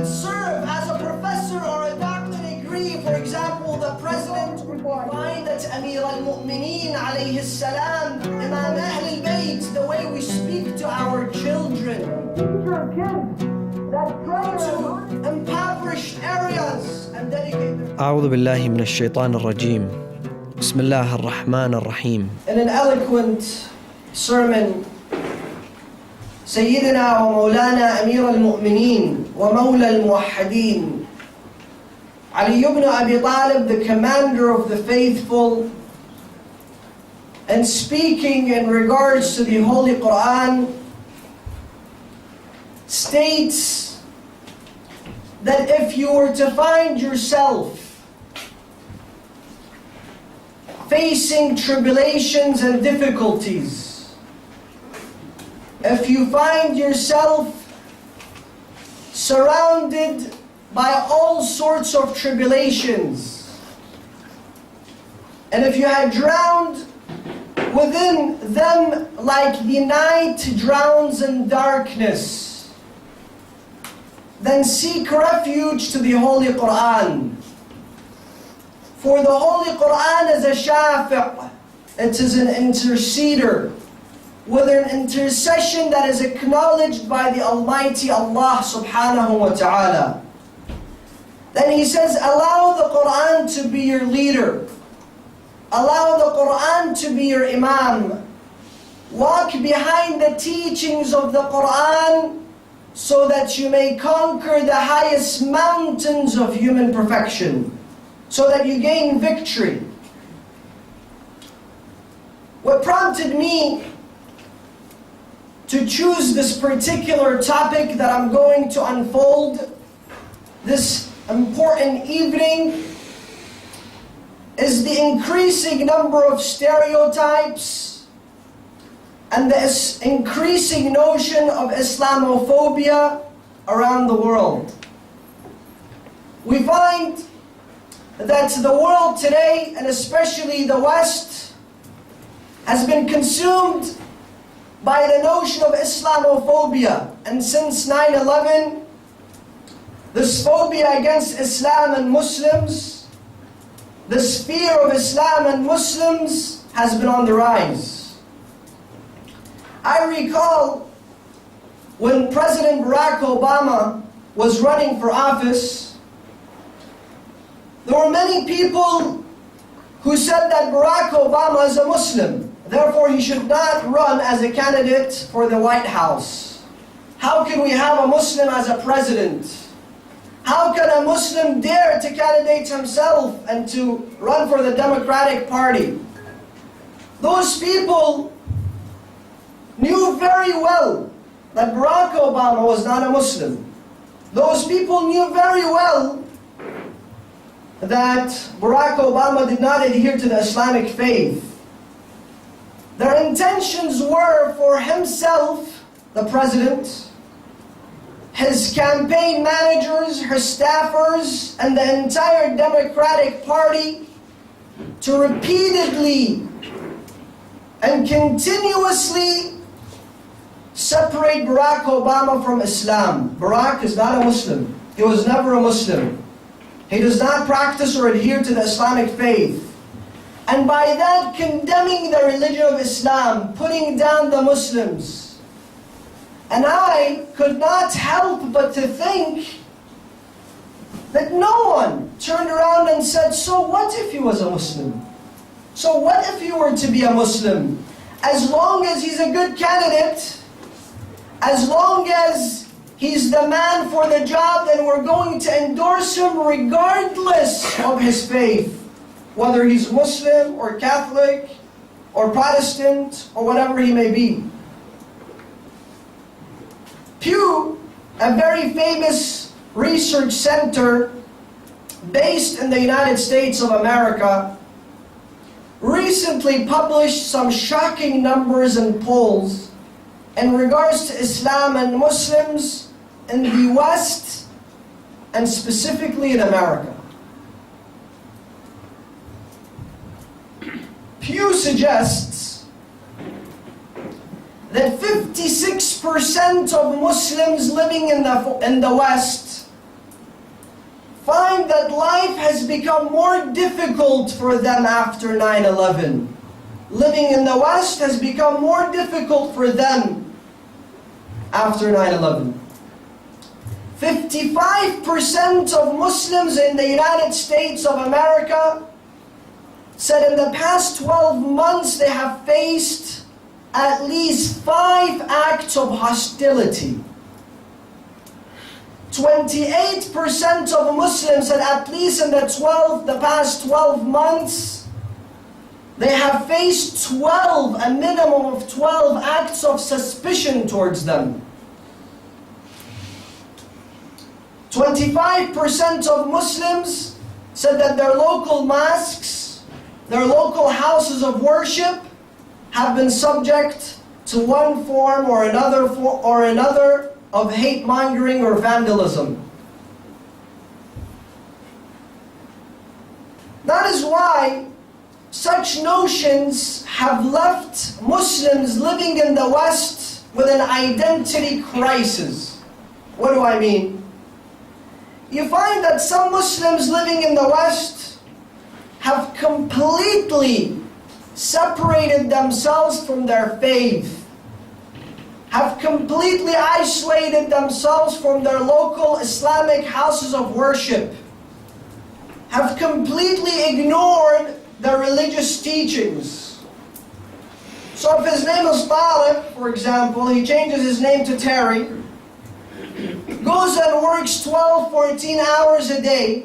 could serve as a professor or a doctorate degree. For example, the president find that Amir al-Mu'mineen alayhi salam, Imam Ahl al-Bayt, the way we speak to our children. Teach our kids that pray to impoverished areas and dedicate their... أعوذ بالله من الشيطان الرجيم. بسم الله الرحمن الرحيم. In an eloquent sermon, Sayyidina wa Mawlana Amir al-Mu'mineen wa Mawla al-Muwahhideen, Ali ibn Abi Talib, the commander of the faithful, and speaking in regards to the Holy Quran, states that if you were to find yourself facing tribulations and difficulties, if you find yourself surrounded by all sorts of tribulations, and if you had drowned within them like the night drowns in darkness, then seek refuge to the Holy Quran. For the Holy Quran is a shafi', it is an interceder, with an intercession that is acknowledged by the Almighty Allah subhanahu wa ta'ala. Then he says, allow the Quran to be your leader. Allow the Quran to be your imam. Walk behind the teachings of the Quran so that you may conquer the highest mountains of human perfection, so that you gain victory. What prompted me to choose this particular topic that I'm going to unfold this important evening is the increasing number of stereotypes and the increasing notion of Islamophobia around the world. We find that the world today, and especially the West, has been consumed by the notion of Islamophobia. And since 9/11, this phobia against Islam and Muslims, this fear of Islam and Muslims has been on the rise. I recall when President Barack Obama was running for office, there were many people who said that Barack Obama is a Muslim, therefore he should not run as a candidate for the White House. How can we have a Muslim as a president? How can a Muslim dare to candidate himself and to run for the Democratic Party? Those people knew very well that Barack Obama was not a Muslim. Those people knew very well that Barack Obama did not adhere to the Islamic faith. Their intentions were for himself, the president, his campaign managers, his staffers, and the entire Democratic Party to repeatedly and continuously separate Barack Obama from Islam. Barack is not a Muslim. He was never a Muslim. He does not practice or adhere to the Islamic faith. And by that, condemning the religion of Islam, putting down the Muslims. And I could not help but to think that no one turned around and said, so what if he was a Muslim? So what if he were to be a Muslim? As long as he's a good candidate, as long as he's the man for the job, then we're going to endorse him regardless of his faith, whether he's Muslim or Catholic or Protestant or whatever he may be. Pew, a very famous research center based in the United States of America, recently published some shocking numbers and polls in regards to Islam and Muslims in the West and specifically in America. Pew suggests that 56% of Muslims living in the West find that life has become more difficult for them after 9/11. Living in the West has become more difficult for them after 9/11. 55% of Muslims in the United States of America said in the past 12 months they have faced at least 5 acts of hostility. 28% of Muslims said at least in the past 12 months they have faced a minimum of 12 acts of suspicion towards them. 25% of Muslims said that their local mosques, their local houses of worship have been subject to one form or another of hate-mongering or vandalism. That is why such notions have left Muslims living in the West with an identity crisis. What do I mean? You find that some Muslims living in the West have completely separated themselves from their faith, have completely isolated themselves from their local Islamic houses of worship, have completely ignored their religious teachings. So if his name is Tariq, for example, he changes his name to Terry, goes and works 12, 14 hours a day,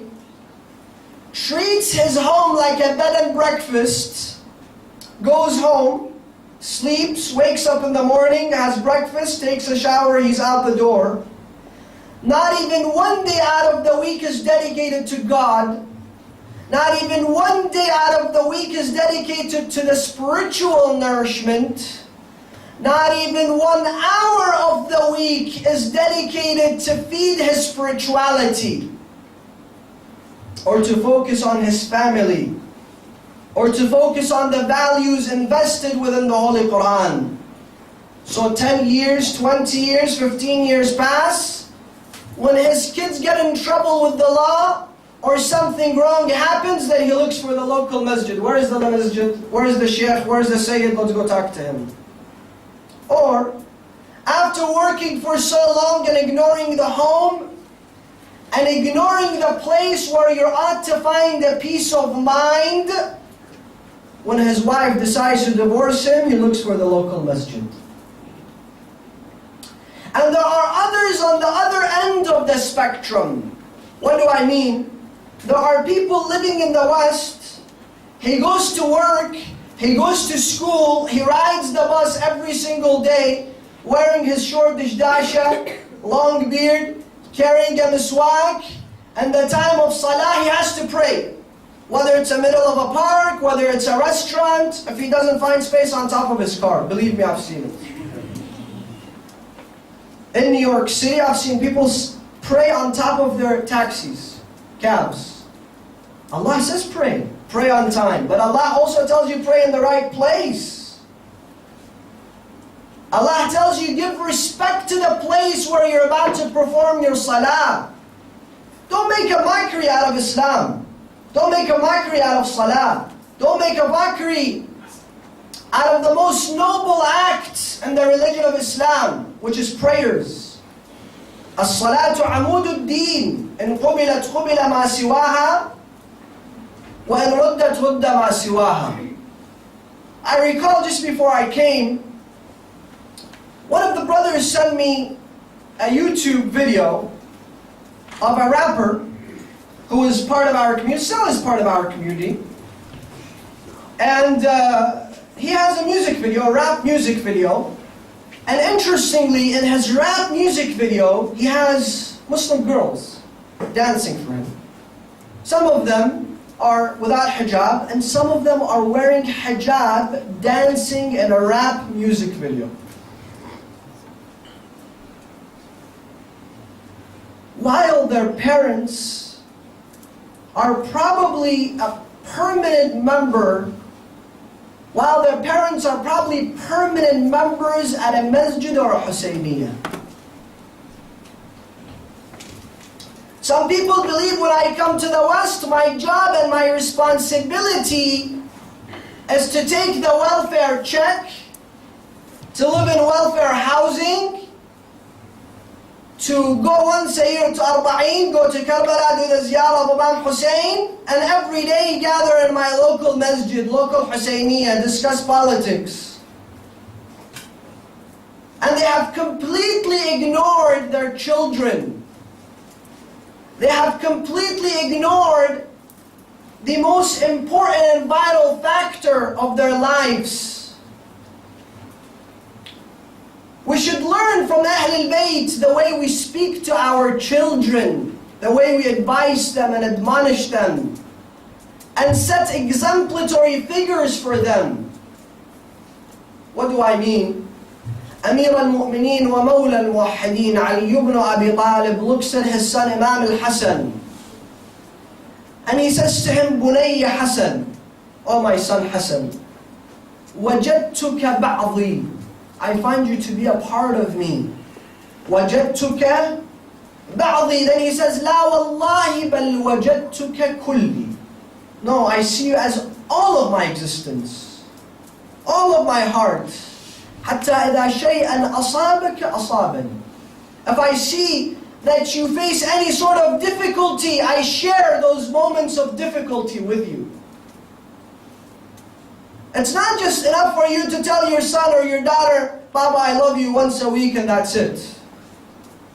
treats his home like a bed and breakfast, goes home, sleeps, wakes up in the morning, has breakfast, takes a shower, he's out the door. Not even one day out of the week is dedicated to God. Not even one day out of the week is dedicated to the spiritual nourishment. Not even 1 hour of the week is dedicated to feed his spirituality, or to focus on his family, or to focus on the values invested within the Holy Quran. So 10 years, 20 years, 15 years pass. When his kids get in trouble with the law, or something wrong happens, then he looks for the local masjid. Where is the masjid? Where is the sheikh? Where is the sayyid? Let's go talk to him. Or, after working for so long and ignoring the home, and ignoring the place where you ought to find a peace of mind, when his wife decides to divorce him, he looks for the local masjid. And there are others on the other end of the spectrum. What do I mean? There are people living in the West, he goes to work, he goes to school, he rides the bus every single day, wearing his short dishdasha, long beard, carrying a miswak, and the time of salah he has to pray. Whether it's the middle of a park, whether it's a restaurant, if he doesn't find space on top of his car. Believe me, I've seen it. In New York City, I've seen people pray on top of their taxis, cabs. Allah says pray on time. But Allah also tells you pray in the right place. Allah tells you give respect to the place where you're about to perform your salah. Don't make a mockery out of Islam. Don't make a mockery out of salah. Don't make a mockery out of the most noble act in the religion of Islam, which is prayers. As-salatu amudud din. In qubilat qubila ma siwaha. وَإِنْ رُدَّتْ رُدَّ مَا سِوَاهَا. I recall just before I came, one of the brothers sent me a YouTube video of a rapper who is part of our community, still is part of our community. And he has a music video, a rap music video. And interestingly, in his rap music video, he has Muslim girls dancing for him. Some of them are without hijab, and some of them are wearing hijab, dancing in a rap music video. While their parents are probably a permanent member, while their parents are probably permanent members at a masjid or a Husayniyah. Some people believe when I come to the West, my job and my responsibility is to take the welfare check, to live in welfare housing, to go once a year to Arba'een, go to Karbala, do the ziyarah of Imam Hussein, and every day gather in my local masjid, local Husayniyah, discuss politics. And they have completely ignored their children. They have completely ignored the most important and vital factor of their lives. We should learn from Ahlul Bayt the way we speak to our children, the way we advise them and admonish them, and set exemplary figures for them. What do I mean? Amir al-Mu'mineen wa Mawla al-Muwahhideen Ali ibn Abi Talib looks at his son Imam al-Hasan, and he says to him, Bunayya Hasan, oh my son Hasan, wajadtuka ba'dhi, I find you to be a part of me. وَجَدْتُكَ بَعْضِي. Then he says, لَا وَاللَّهِ بَلْ وَجَدْتُكَ كُلِّي. No, I see you as all of my existence, all of my heart. حَتَّى إِذَا شَيْئًا أَصَابَكَ أَصَابَنِي. If I see that you face any sort of difficulty, I share those moments of difficulty with you. It's not just enough for you to tell your son or your daughter, Papa, I love you once a week and that's it.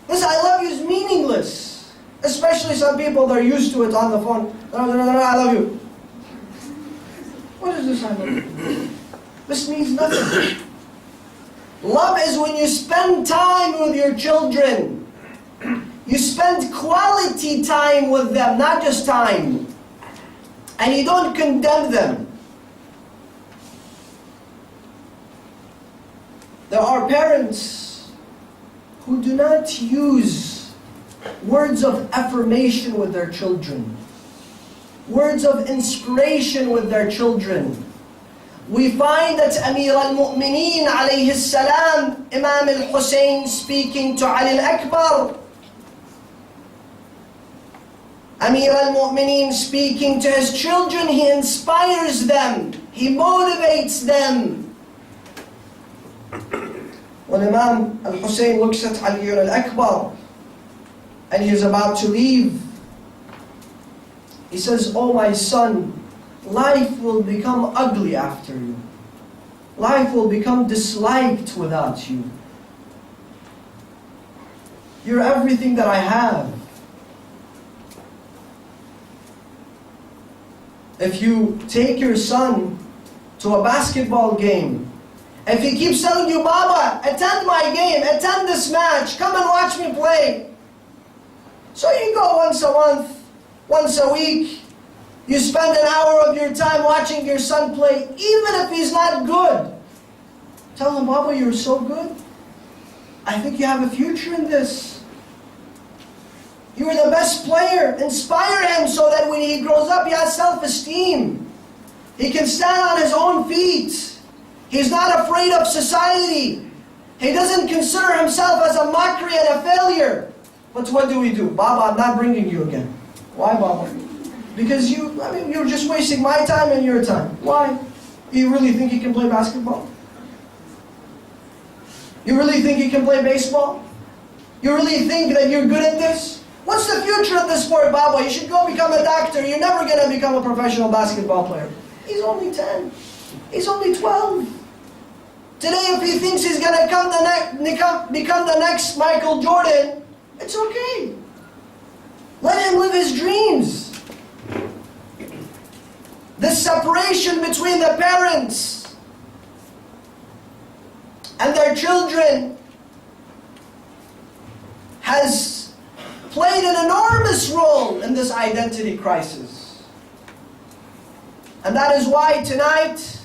This I love you is meaningless. Especially some people, they're used to it on the phone. I love you. What is this I love you? This means nothing. Love is when you spend time with your children. You spend quality time with them, not just time. And you don't condemn them. There are parents who do not use words of affirmation with their children, words of inspiration with their children. We find that Amir al-Mu'mineen alayhi salam, Imam al-Hussein speaking to Ali al-Akbar, Amir al-Mu'mineen speaking to his children, he inspires them, he motivates them. When Imam al-Hussein looks at Ali al-Akbar and he is about to leave, he says, oh my son, life will become ugly after you. Life will become disliked without you. You're everything that I have. If you take your son to a basketball game, if he keeps telling you, Baba, attend my game, attend this match, come and watch me play. So you go once a month, once a week, you spend an hour of your time watching your son play, even if he's not good. Tell him, Baba, you're so good. I think you have a future in this. You're the best player. Inspire him so that when he grows up, he has self-esteem. He can stand on his own feet. He's not afraid of society. He doesn't consider himself as a mockery and a failure. But what do? Baba, I'm not bringing you again. Why, Baba? Because you're just wasting my time and your time. Why? You really think you can play basketball? You really think you can play baseball? You really think that you're good at this? What's the future of this sport, Baba? You should go become a doctor. You're never going to become a professional basketball player. He's only 10. He's only 12. Today, if he thinks he's going to become the next Michael Jordan, it's okay. Let him live his dreams. This separation between the parents and their children has played an enormous role in this identity crisis. And that is why tonight,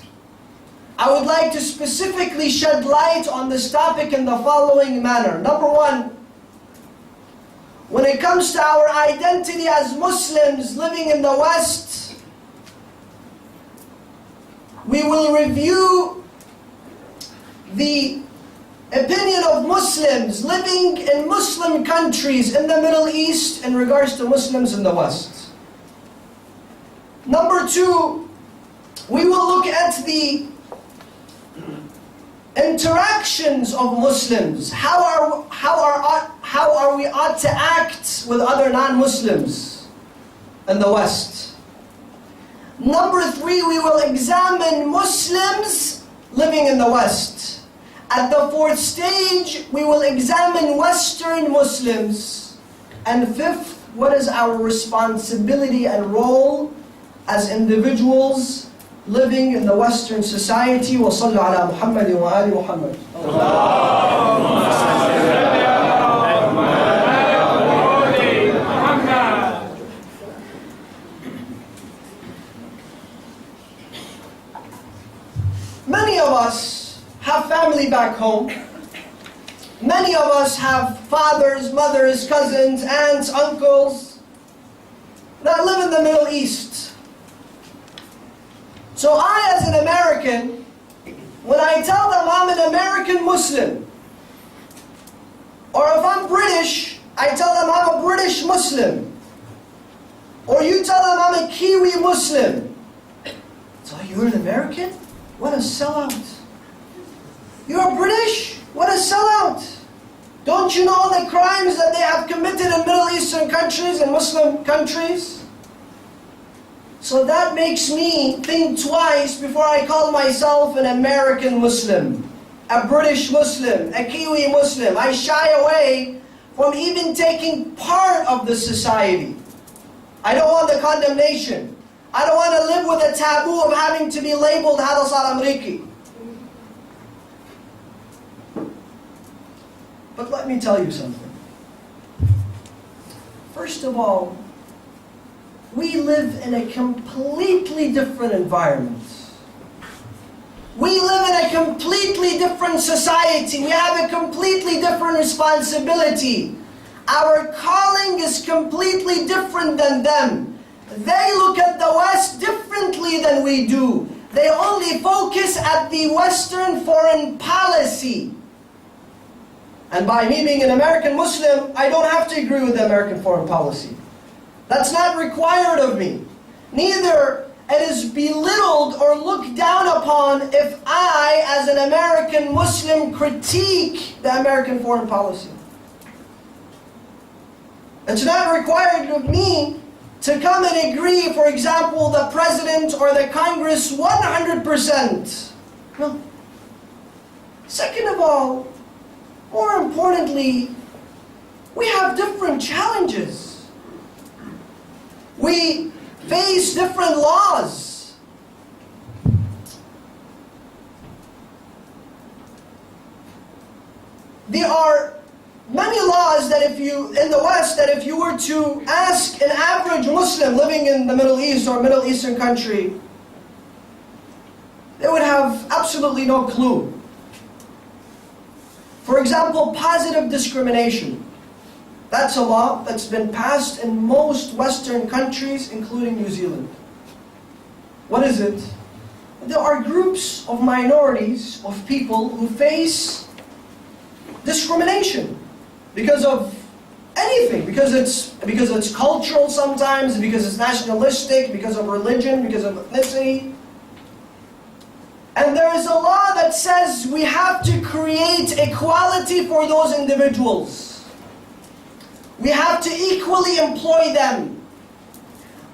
I would like to specifically shed light on this topic in the following manner. Number one, when it comes to our identity as Muslims living in the West, we will review the opinion of Muslims living in Muslim countries in the Middle East in regards to Muslims in the West. Number two, we will look at the interactions of Muslims. How are we ought to act with other non-Muslims in the West. Number three, we will examine Muslims living in the West. At the fourth stage, we will examine Western Muslims. And fifth, what is our responsibility and role as individuals living in the Western society? وَصَلُّوا عَلَى مُحَمَّدٍ وَآلِ مُحَمَّدٍ. Many of us have family back home. Many of us have fathers, mothers, cousins, aunts, uncles that live in the Middle East. So I, as an American, when I tell them I'm an American Muslim, or if I'm British, I tell them I'm a British Muslim, or you tell them I'm a Kiwi Muslim. So you're an American? What a sellout. You're British? What a sellout. Don't you know the crimes that they have committed in Middle Eastern countries and Muslim countries? So that makes me think twice before I call myself an American Muslim, a British Muslim, a Kiwi Muslim. I shy away from even taking part of the society. I don't want the condemnation. I don't want to live with a taboo of having to be labeled هذا صار أمريكي. But let me tell you something. First of all, we live in a completely different environment. We live in a completely different society. We have a completely different responsibility. Our calling is completely different than them. They look at the West differently than we do. They only focus at the Western foreign policy. And by me being an American Muslim, I don't have to agree with the American foreign policy. That's not required of me. Neither it is belittled or looked down upon if I, as an American Muslim, critique the American foreign policy. It's not required of me to come and agree, for example, the President or the Congress 100%. No. Second of all, more importantly, we have different challenges. We face different laws. There are many laws that in the West, that if you were to ask an average Muslim living in the Middle East or Middle Eastern country, they would have absolutely no clue. For example, positive discrimination. That's a law that's been passed in most Western countries, including New Zealand. What is it? There are groups of minorities, of people who face discrimination because of anything, because it's cultural sometimes, because it's nationalistic, because of religion, because of ethnicity. And there is a law that says we have to create equality for those individuals. We have to equally employ them.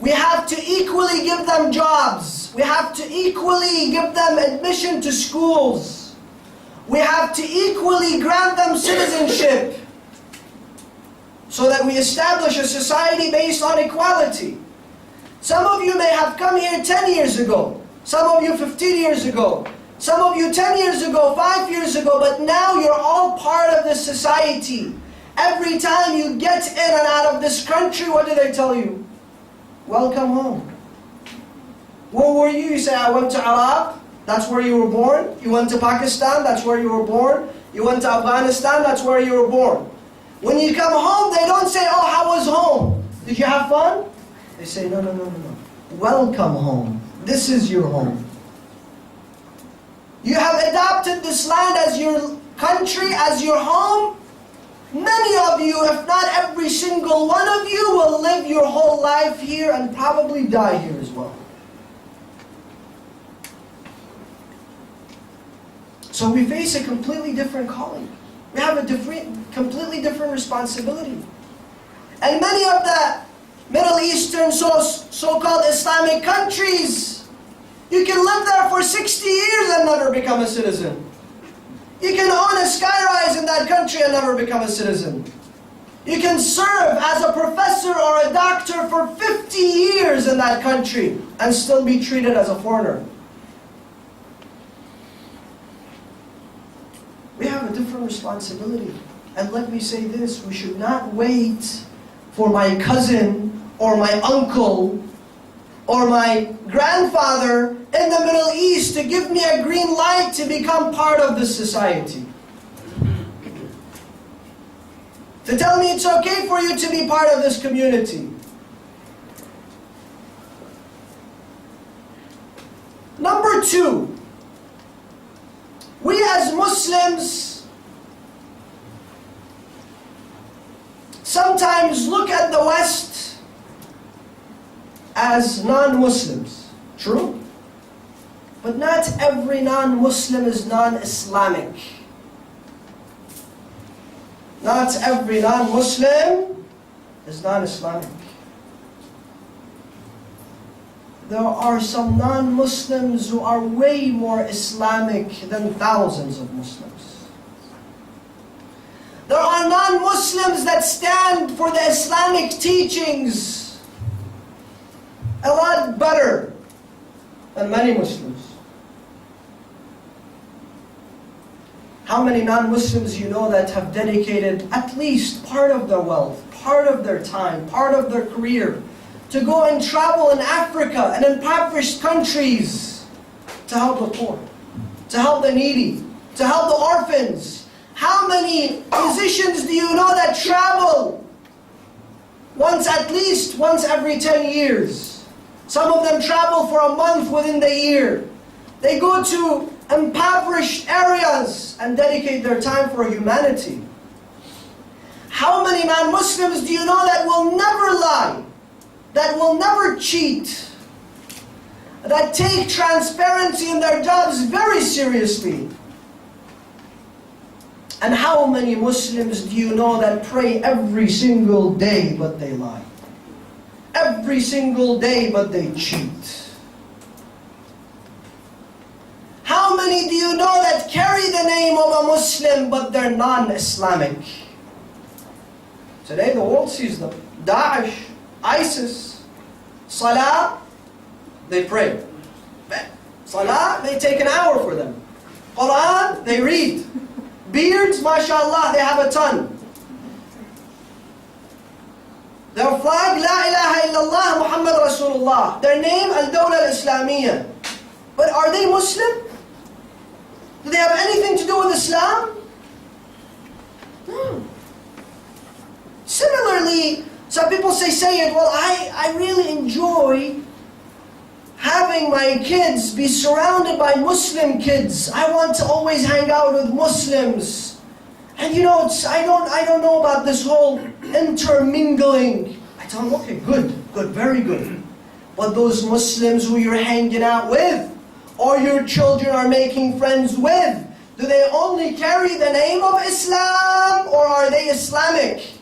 We have to equally give them jobs. We have to equally give them admission to schools. We have to equally grant them citizenship so that we establish a society based on equality. Some of you may have come here 10 years ago. Some of you 15 years ago. Some of you 10 years ago, 5 years ago, but now you're all part of this society. Every time you get in and out of this country, what do they tell you? Welcome home. Where were you? You say, I went to Iraq. That's where you were born. You went to Pakistan. That's where you were born. You went to Afghanistan. That's where you were born. When you come home, they don't say, oh, how was home? Did you have fun? They say, no. Welcome home. This is your home. You have adopted this land as your country as your home, many of you, if not every single one of you, will live your whole life here and probably die here as well. So we face a completely different calling. We have a completely different responsibility. And many of the Middle Eastern so-called Islamic countries, you can live there for 60 years and never become a citizen. You can own a skyrise in that country and never become a citizen. You can serve as a professor or a doctor for 50 years in that country and still be treated as a foreigner. We have a different responsibility. And let me say this, we should not wait for my cousin or my uncle or my grandfather in the Middle East to give me a green light to become part of this society. To tell me it's okay for you to be part of this community. Number two, we as Muslims sometimes look at the West as non-Muslims. True? But not every non-Muslim is non-Islamic. Not every non-Muslim is non-Islamic. There are some non-Muslims who are way more Islamic than thousands of Muslims. There are non-Muslims that stand for the Islamic teachings a lot better than many Muslims. How many non-Muslims you know that have dedicated at least part of their wealth, part of their time, part of their career to go and travel in Africa and impoverished countries to help the poor, to help the needy, to help the orphans? How many musicians do you know that travel at least once every 10 years? Some of them travel for a month within the year. They go to impoverished areas and dedicate their time for humanity. How many non-Muslims do you know that will never lie, that will never cheat, that take transparency in their jobs very seriously? And how many Muslims do you know that pray every single day but they lie? Every single day but they cheat? How many do you know that carry the name of a Muslim but they're non-Islamic? Today the world sees them. Daesh, ISIS, Salah, they pray. Salah, they take an hour for them. Quran, they read. Beards, mashallah, they have a ton. Their flag, La ilaha illallah Muhammad Rasulullah. Their name, Al-Dawla Al-Islamiyya. But are they Muslim? Do they have anything to do with Islam? No. Similarly, some people say it, well, I really enjoy having my kids be surrounded by Muslim kids. I want to always hang out with Muslims. And you know, I don't know about this whole intermingling. I tell them, okay, good, very good. But those Muslims who you're hanging out with, or your children are making friends with, do they only carry the name of Islam, or are they Islamic?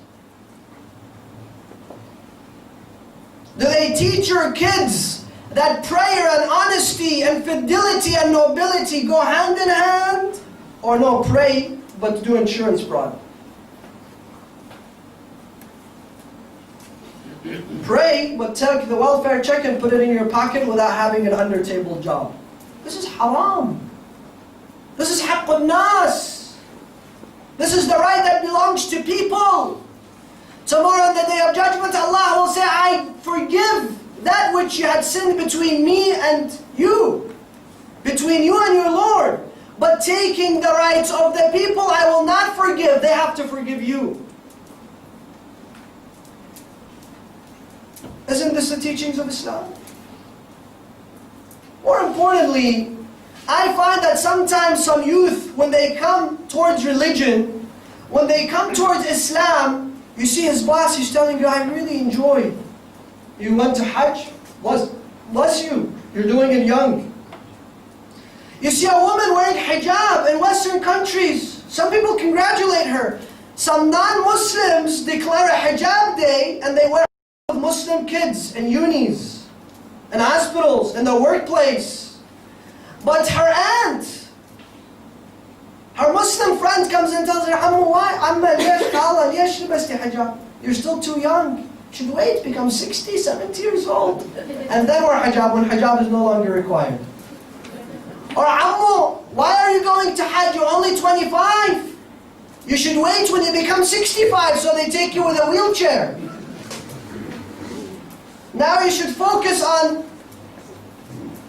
Do they teach your kids that prayer and honesty and fidelity and nobility go hand in hand? Or no, pray, but do insurance fraud? Pray, but take the welfare check and put it in your pocket without having an under-table job. This is haram. This is haqqun nas. This is the right that belongs to people. Tomorrow on the Day of Judgment, Allah will say, I forgive that which you had sinned between me and you. Between you and your Lord. But taking the rights of the people, I will not forgive. They have to forgive you. Isn't this the teachings of Islam? More importantly, I find that sometimes some youth, when they come towards religion, when they come towards Islam, you see his boss, he's telling you, I really enjoyed. You went to Hajj? Bless you. You're doing it young. You see a woman wearing hijab in Western countries. Some people congratulate her. Some non-Muslims declare a hijab day and they wear with Muslim kids in unis, in hospitals, in the workplace. But her aunt, her Muslim friend comes and tells her, Ammu, why? Amma, liyesh ta'ala, liyesh libasti hijab? You're still too young. You should wait, become 60, 70 years old. And then wear hijab when hijab is no longer required. Or Ammu, why are you going to Hajj? You're only 25. You should wait when you become 65 so they take you with a wheelchair. Now you should focus on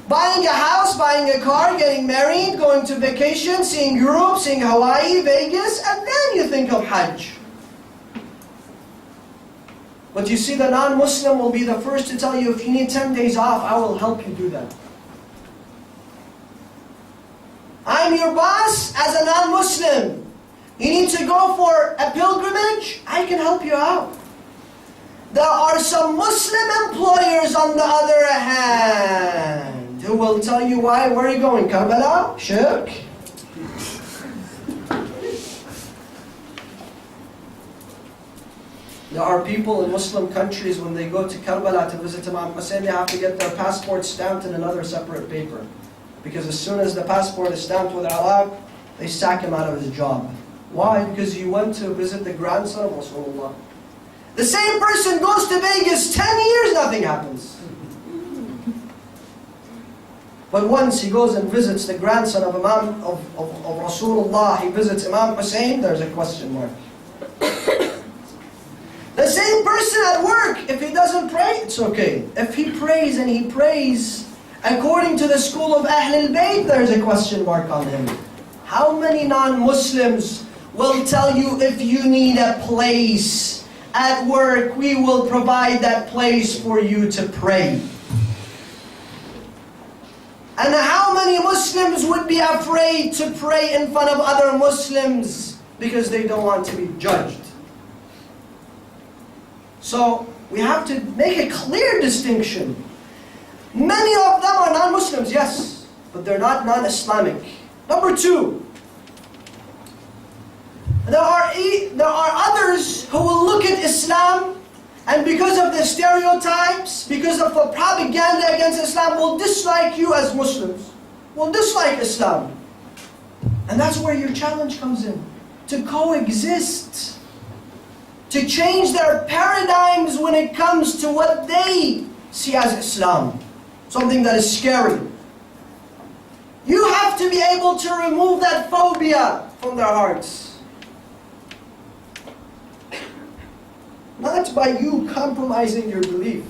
buying a house, buying a car, getting married, going to vacation, seeing Europe, seeing Hawaii, Vegas, and then you think of Hajj. But you see, the non-Muslim will be the first to tell you, if you need 10 days off, I will help you do that. I'm your boss as a non-Muslim. You need to go for a pilgrimage? I can help you out. There are some Muslim employers, on the other hand, who will tell you, why? Where are you going? Karbala? Shirk? There are people in Muslim countries, when they go to Karbala to visit Imam Hussein, they have to get their passport stamped in another separate paper. Because as soon as the passport is stamped with Iraq, they sack him out of his job. Why? Because he went to visit the grandson of Rasulullah. The same person goes to Vegas 10 years, nothing happens. But once he goes and visits the grandson of Rasulullah, he visits Imam Hussein, there's a question mark. The same person at work, if he doesn't pray, it's okay. If he prays and he prays according to the school of Ahlul Bayt, there's a question mark on him. How many non-Muslims will tell you, if you need a place at work, we will provide that place for you to pray? And how many Muslims would be afraid to pray in front of other Muslims because they don't want to be judged? So we have to make a clear distinction. Many of them are non-Muslims, yes, but they're not non-Islamic. Number two, there are others who will look at Islam, and because of the stereotypes, because of the propaganda against Islam, will dislike you as Muslims, will dislike Islam. And that's where your challenge comes in, to coexist, to change their paradigms when it comes to what they see as Islam, something that is scary. You have to be able to remove that phobia from their hearts. Not by you compromising your belief.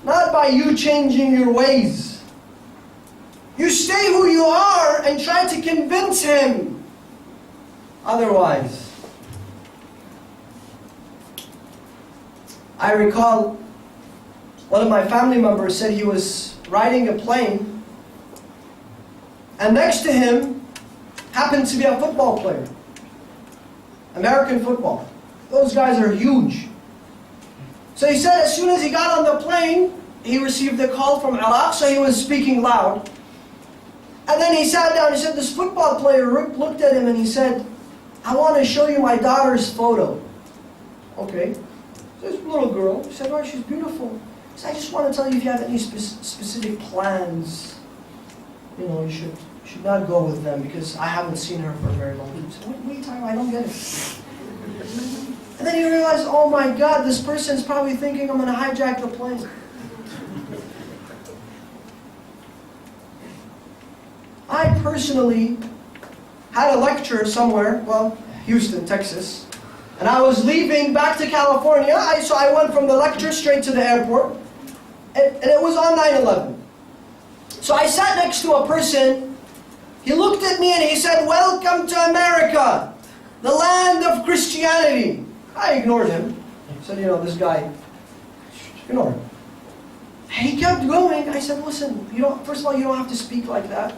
Not by you changing your ways. You stay who you are and try to convince him otherwise. I recall one of my family members said he was riding a plane, and next to him happened to be a football player. American football. Those guys are huge. So he said as soon as he got on the plane, he received a call from Iraq, so he was speaking loud. And then he sat down, he said, this football player looked at him and he said, I want to show you my daughter's photo. Okay. So this little girl, he said, oh, she's beautiful. He said, I just want to tell you, if you have any specific plans, you know, you should not go with them, because I haven't seen her for a very long time. He said, what are you talking about? I don't get it. And then he realized, oh my God, this person's probably thinking I'm going to hijack the plane. I personally had a lecture somewhere, well, Houston, Texas, and I was leaving back to California, so I went from the lecture straight to the airport, and it was on 9/11. So I sat next to a person, he looked at me and he said, welcome to America, the land of Christianity. I ignored him. I said, you know, this guy, ignore him. He kept going. I said, listen, first of all, you don't have to speak like that.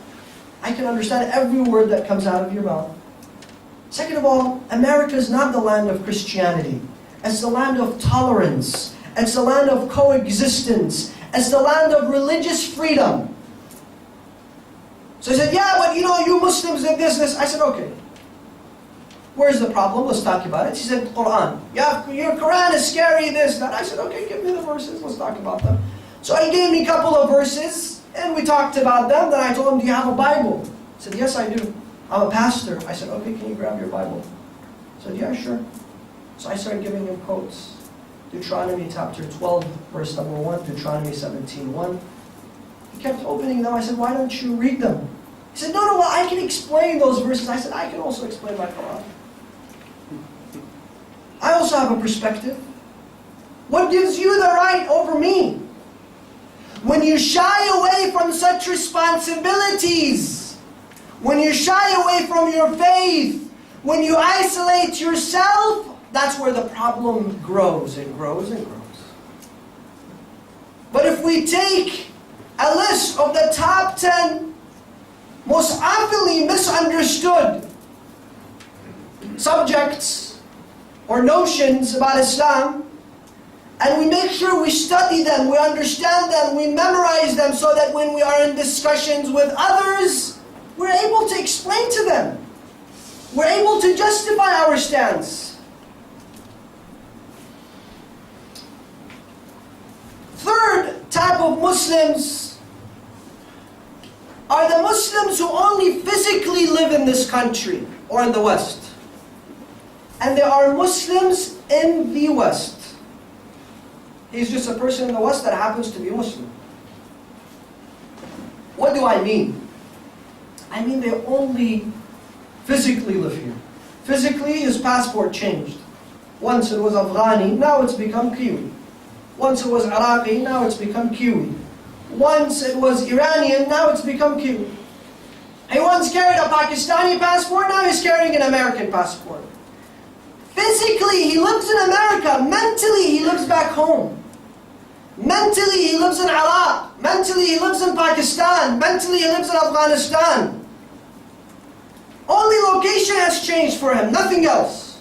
I can understand every word that comes out of your mouth. Second of all, America is not the land of Christianity. It's the land of tolerance. It's the land of coexistence. It's the land of religious freedom. So he said, yeah, but you Muslims did this. I said, okay. Where's the problem? Let's talk about it. He said, Quran. Yeah, your Quran is scary, this, that. I said, okay, give me the verses. Let's talk about them. So he gave me a couple of verses, and we talked about them. Then I told him, do you have a Bible? He said, yes, I do. I'm a pastor. I said, okay, can you grab your Bible? He said, yeah, sure. So I started giving him quotes. Deuteronomy chapter 12, verse number 1, Deuteronomy 17:1. He kept opening them. I said, why don't you read them? He said, no, well, I can explain those verses. I said, I can also explain my Quran. I also have a perspective. What gives you the right over me? When you shy away from such responsibilities, when you shy away from your faith, when you isolate yourself, that's where the problem grows and grows and grows. But if we take a list of the top 10 most often misunderstood subjects or notions about Islam, and we make sure we study them, we understand them, we memorize them, so that when we are in discussions with others, we're able to explain to them. We're able to justify our stance. Third type of Muslims are the Muslims who only physically live in this country or in the West. And there are Muslims in the West. He's just a person in the West that happens to be Muslim. What do I mean? I mean they only physically live here. Physically, his passport changed. Once it was Afghani, now it's become Kiwi. Once it was Iraqi, now it's become Kiwi. Once it was Iranian, now it's become Kiwi. He once carried a Pakistani passport, now he's carrying an American passport. Physically, he lives in America. Mentally, he lives back home. Mentally, he lives in Iraq. Mentally, he lives in Pakistan. Mentally, he lives in Afghanistan. Only location has changed for him, nothing else.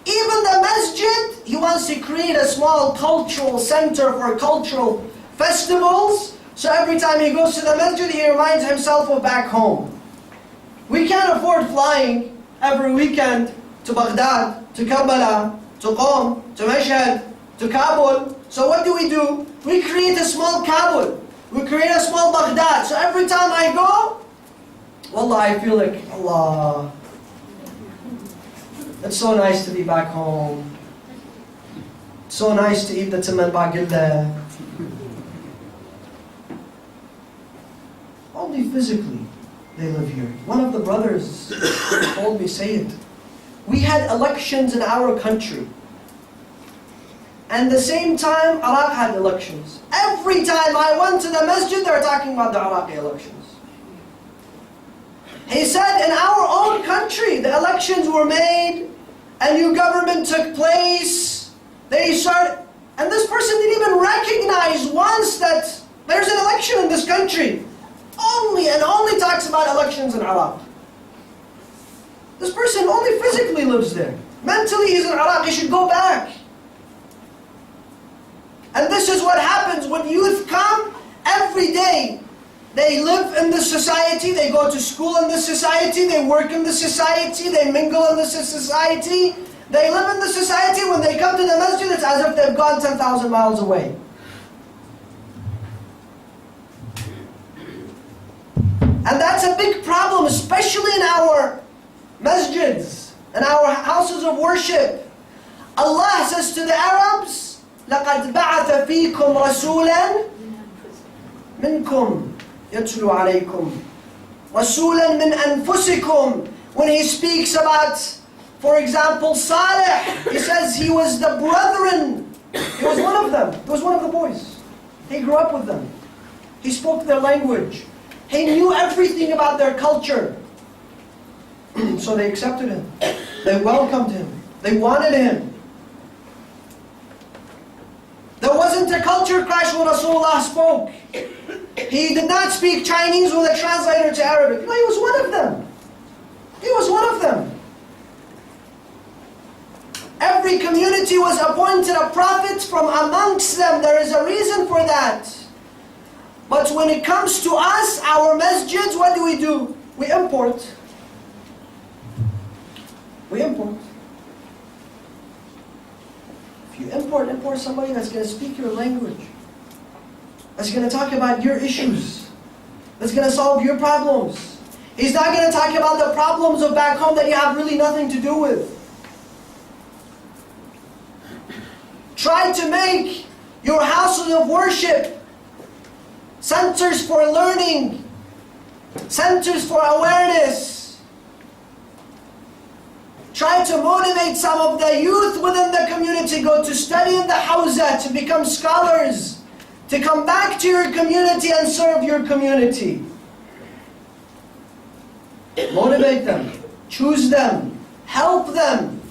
Even the masjid, he wants to create a small cultural center for cultural festivals. So every time he goes to the masjid, he reminds himself of back home. We can't afford flying every weekend to Baghdad, to Karbala, to Qom, to Mashhad, to Kabul. So what do? We create a small Kabul. We create a small Baghdad. So every time I go, wallah, I feel like, Allah, it's so nice to be back home. It's so nice to eat the taman bagillah. Only physically they live here. One of the brothers told me, say it. We had elections in our country. And the same time, Iraq had elections. Every time I went to the masjid, they were talking about the Iraqi elections. He said, in our own country, the elections were made, a new government took place, they started, and this person didn't even recognize once that there's an election in this country. Only talks about elections in Iraq. This person only physically lives there. Mentally he's in Iraq, he should go back. And this is what happens when youth come every day. They live in this society, they go to school in this society, they work in this society, they mingle in this society. They live in the society. When they come to the masjid, it's as if they've gone 10,000 miles away. And that's a big problem, especially in our masjids, in our houses of worship. Allah says to the Arabs, لَقَدْ بَعَثَ فِيكُمْ رَسُولًا مِنْكُمْ يَتْلُو عَلَيْكُمْ رَسُولًا مِنْ أَنفُسِكُمْ. When he speaks about, for example, Salih, he says he was the brethren. He was one of them. He was one of the boys. He grew up with them. He spoke their language. He knew everything about their culture. So they accepted him. They welcomed him. They wanted him. There wasn't wasn't a culture clash when Rasulullah spoke. He did not speak Chinese with a translator to Arabic. No, he was one of them. He was one of them. Every community was appointed a prophet from amongst them. There is a reason for that. But when it comes to us, our masjids, what do? We import. We import. If you import somebody that's going to speak your language, that's going to talk about your issues, that's going to solve your problems. He's not going to talk about the problems of back home that you have really nothing to do with. Try to make your houses of worship centers for learning, centers for awareness. Try to motivate some of the youth within the community, go to study in the hawza, to become scholars, to come back to your community and serve your community. Motivate them, choose them, help them.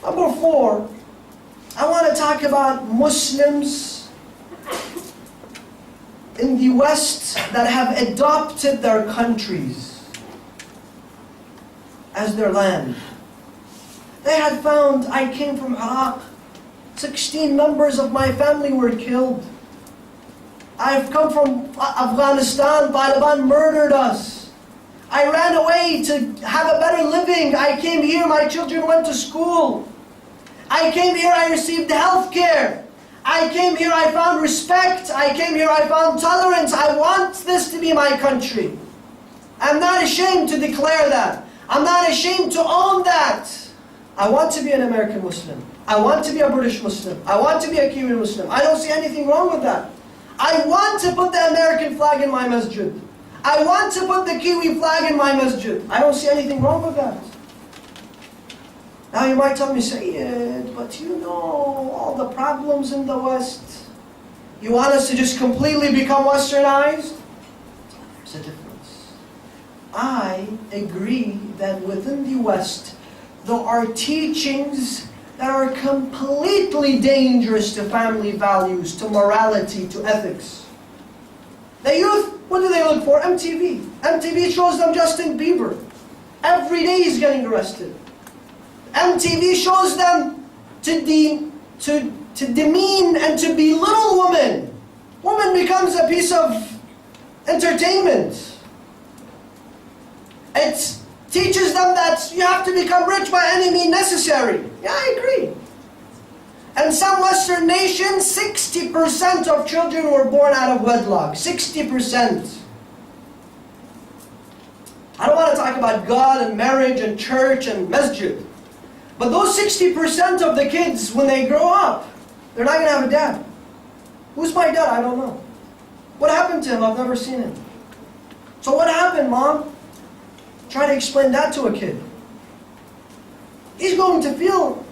Number 4, I want to talk about Muslims in the West that have adopted their countries as their land. They had found, I came from Iraq, 16 members of my family were killed. I've come from Afghanistan, Taliban murdered us. I ran away to have a better living. I came here, my children went to school. I came here, I received health care. I came here, I found respect. I came here, I found tolerance. I want this to be my country. I'm not ashamed to declare that. I'm not ashamed to own that. I want to be an American Muslim. I want to be a British Muslim. I want to be a Kiwi Muslim. I don't see anything wrong with that. I want to put the American flag in my masjid. I want to put the Kiwi flag in my masjid. I don't see anything wrong with that. Now you might tell me, Sayyid, but you know all the problems in the West. You want us to just completely become westernized? There's a difference. I agree that within the West, there are teachings that are completely dangerous to family values, to morality, to ethics. The youth, what do they look for? MTV. MTV shows them Justin Bieber. Every day he's getting arrested. MTV shows them to demean and to belittle women. Woman becomes a piece of entertainment. It teaches them that you have to become rich by any means necessary. Yeah, I agree. And some Western nations, 60% of children were born out of wedlock. 60%. I don't want to talk about God and marriage and church and masjid. But those 60% of the kids, when they grow up, they're not going to have a dad. Who's my dad? I don't know. What happened to him? I've never seen him. So what happened, Mom? Try to explain that to a kid. He's going to feel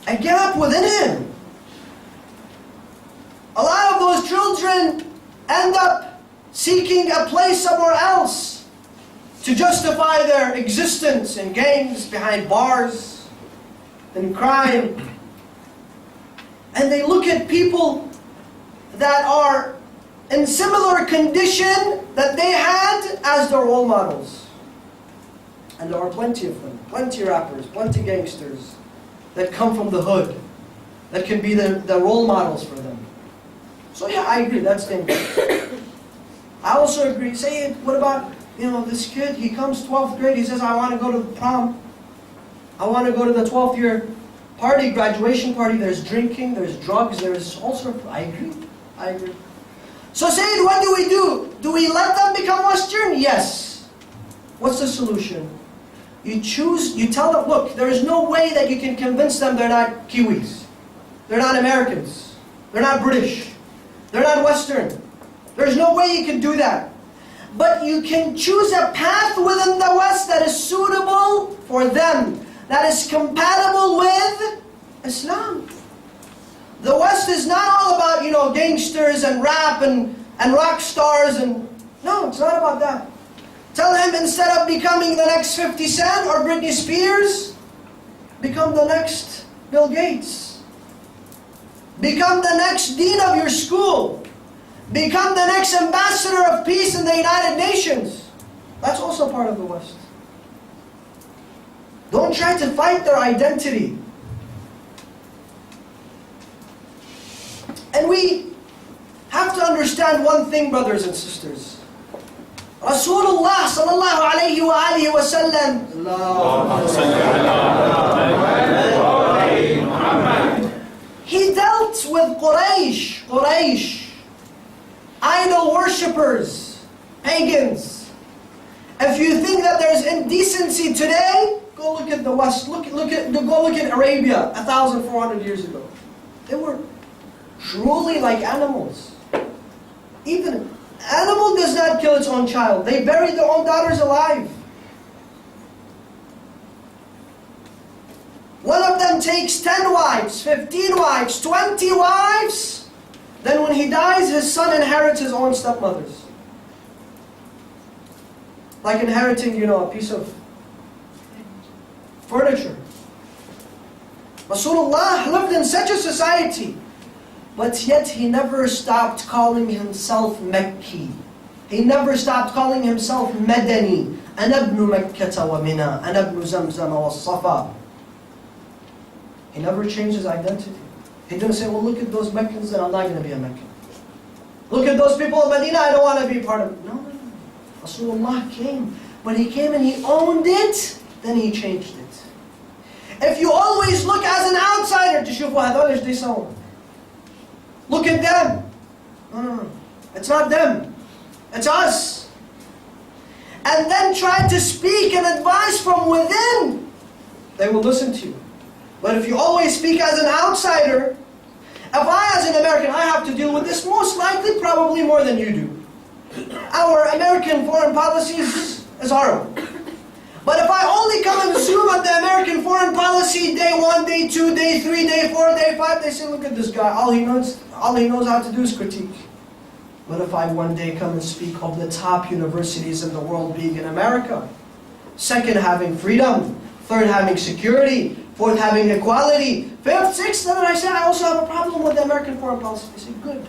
a gap within him. A lot of those children end up seeking a place somewhere else to justify their existence in gangs, behind bars, in crime. And they look at people that are in similar condition that they had as their role models. And there are plenty of them, plenty of rappers, plenty of gangsters that come from the hood, that can be the role models for them. So yeah, I agree, that's dangerous. I also agree, say, what about, this kid, he comes 12th grade, he says, I want to go to the prom. I want to go to the 12th year party, graduation party. There's drinking, there's drugs, there's all sorts of, I agree. So Sayyid, what do? Do we let them become Western? Yes. What's the solution? You tell them, look, there is no way that you can convince them they're not Kiwis. They're not Americans. They're not British. They're not Western. There's no way you can do that. But you can choose a path within the West that is suitable for them, that is compatible with Islam. The West is not all about, gangsters and rap and rock stars and... No, it's not about that. Tell him instead of becoming the next 50 Cent or Britney Spears, become the next Bill Gates. Become the next dean of your school. Become the next ambassador of peace in the United Nations. That's also part of the West. Don't try to fight their identity. And we have to understand one thing, brothers and sisters. Rasulullah sallallahu alayhi wa alihi wa sallam, he dealt with Quraysh, idol worshippers, pagans. If you think that there's indecency today, go look at the West. Go look at Arabia 1,400 years ago. They were truly like animals. Even animal does not kill its own child. They bury their own daughters alive. One of them takes 10 wives, 15 wives, 20 wives. Then when he dies, his son inherits his own stepmothers. Like inheriting, a piece of furniture. Rasulullah lived in such a society. But yet he never stopped calling himself Mekki. He never stopped calling himself Madani. أنا ابن مكة ومنى أنا ابن زمزم والصفا. He never changed his identity. He didn't say, well, look at those Meccans, then I'm not going to be a Meccan. Look at those people of Medina, I don't want to be part of it. No. Rasulullah came. When he came and he owned it, then he changed it. If you always look as an outsider, تشوفوا هذول ايش يسوون. Look at them. No. It's not them. It's us. And then try to speak and advise from within. They will listen to you. But if you always speak as an outsider, if I as an American, I have to deal with this most likely, probably more than you do. Our American foreign policy is horrible. But if I only come and zoom at the American foreign policy, day 1, day 2, day 3, day 4, day 5, they say, look at this guy, all he knows how to do is critique. But if I one day come and speak of the top universities in the world being in America, second having freedom, third having security, fourth having equality, fifth, sixth, then I say I also have a problem with the American foreign policy. They say, good.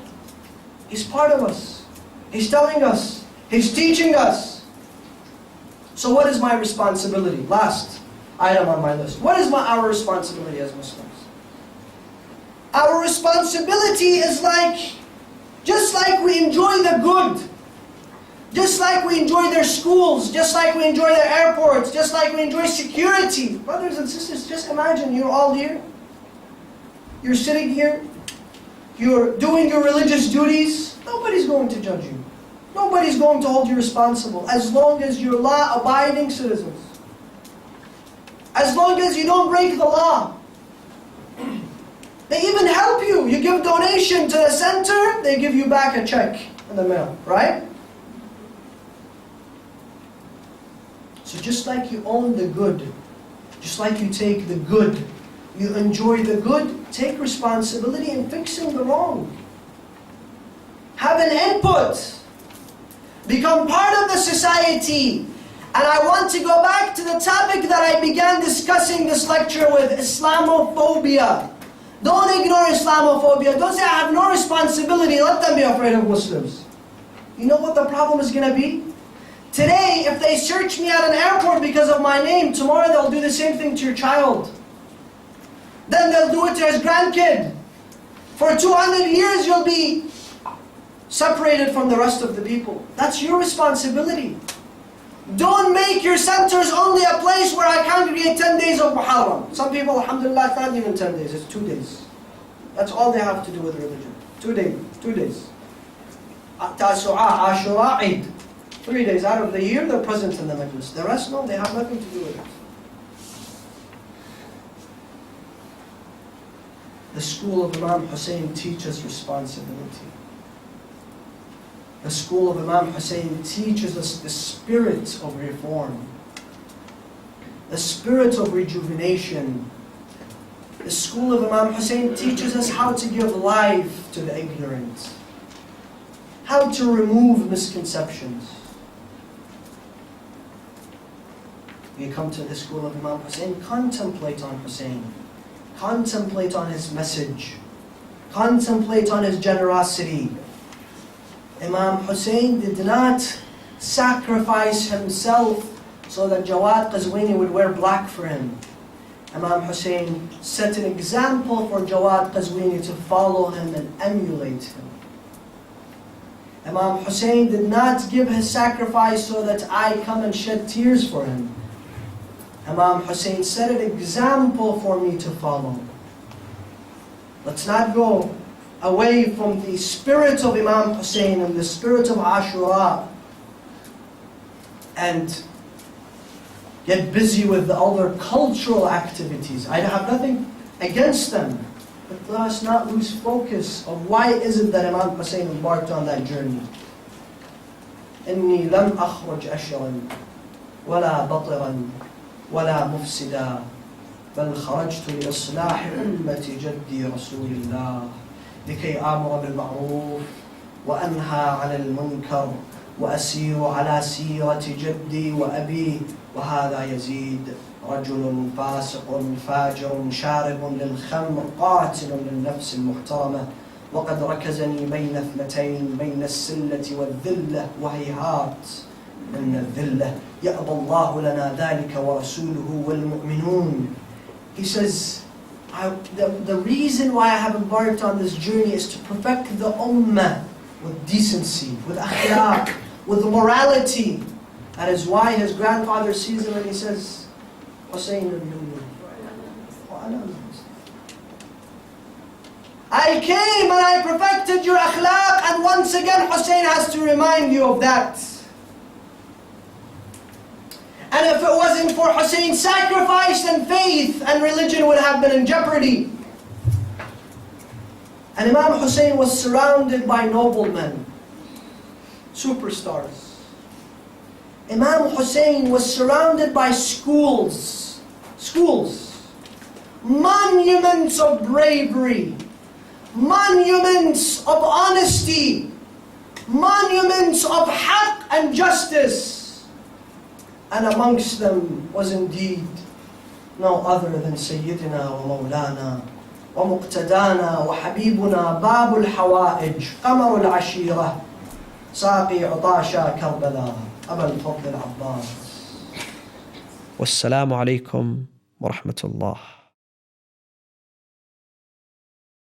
He's part of us. He's telling us. He's teaching us. So what is my responsibility? Last item on my list. What is our responsibility as Muslims? Our responsibility is just like we enjoy the good, just like we enjoy their schools, just like we enjoy their airports, just like we enjoy security. Brothers and sisters, just imagine you're all here. You're sitting here. You're doing your religious duties. Nobody's going to judge you. Nobody's going to hold you responsible as long as you're law-abiding citizens. As long as you don't break the law. They even help you. You give donation to the center, they give you back a check in the mail, right? So just like you own the good, just like you take the good, you enjoy the good, take responsibility in fixing the wrong. Have an input. Become part of the society. And I want to go back to the topic that I began discussing this lecture with, Islamophobia. Don't ignore Islamophobia. Don't say I have no responsibility. Let them be afraid of Muslims. You know what the problem is going to be? Today, if they search me at an airport because of my name, tomorrow they'll do the same thing to your child. Then they'll do it to his grandkid. For 200 years you'll be separated from the rest of the people. That's your responsibility. Don't make your centers only a place where I congregate 10 days of Muharram. Some people, alhamdulillah, it's not even 10 days, it's 2 days. That's all they have to do with religion. 2 days. Tasu'ah, Ashura, Eid. 3 days out of the year, they're present in the majlis. The rest, no, they have nothing to do with it. The school of Imam Hussein teaches responsibility. The school of Imam Hussein teaches us the spirit of reform, the spirit of rejuvenation. The school of Imam Hussein teaches us how to give life to the ignorant, how to remove misconceptions. You come to the school of Imam Hussein, contemplate on Hussein. Contemplate on his message. Contemplate on his generosity. Imam Hussein did not sacrifice himself so that Jawad Qazwini would wear black for him. Imam Hussein set an example for Jawad Qazwini to follow him and emulate him. Imam Hussein did not give his sacrifice so that I come and shed tears for him. Imam Hussein set an example for me to follow. Let's not go away from the spirit of Imam Hussein and the spirit of Ashura and get busy with the other cultural activities. I have nothing against them, but let us not lose focus of why is it that Imam Hussein embarked on that journey. إني لم أخرج أشرا ولا بطرا ولا مفسدا بل خرجت لإصلاح أمة جدي رسول الله لكي آمر بالمعروف وأنهى عن المنكر وأسير على سيرة جدي وأبي وهذا يزيد رجل فاسق فاجر شارب للخمر قاتل للنفس المحترمة وقد ركزني بين اثنتين بين السلة والذلة وهيهات من الذلة يأبى الله لنا ذلك ورسوله والمؤمنون. He says, the reason why I have embarked on this journey is to perfect the ummah with decency, with akhlaq, with morality. That is why his grandfather sees him and he says, Hussein, I came and I perfected your akhlaq, and once again Hussein has to remind you of that. And if it wasn't for Hussein's sacrifice, then faith and religion would have been in jeopardy. And Imam Hussein was surrounded by noblemen, superstars. Imam Hussein was surrounded by schools, monuments of bravery, monuments of honesty, monuments of haqq and justice. And amongst them was indeed no other than Sayyidina wa Mawlana wa Muqtadana wa Habibuna Babul Hawa'ij Qamarul Ashira Saqi Utasha Karbala Abul Fadl al-Abbas. والسلام عليكم ورحمة الله.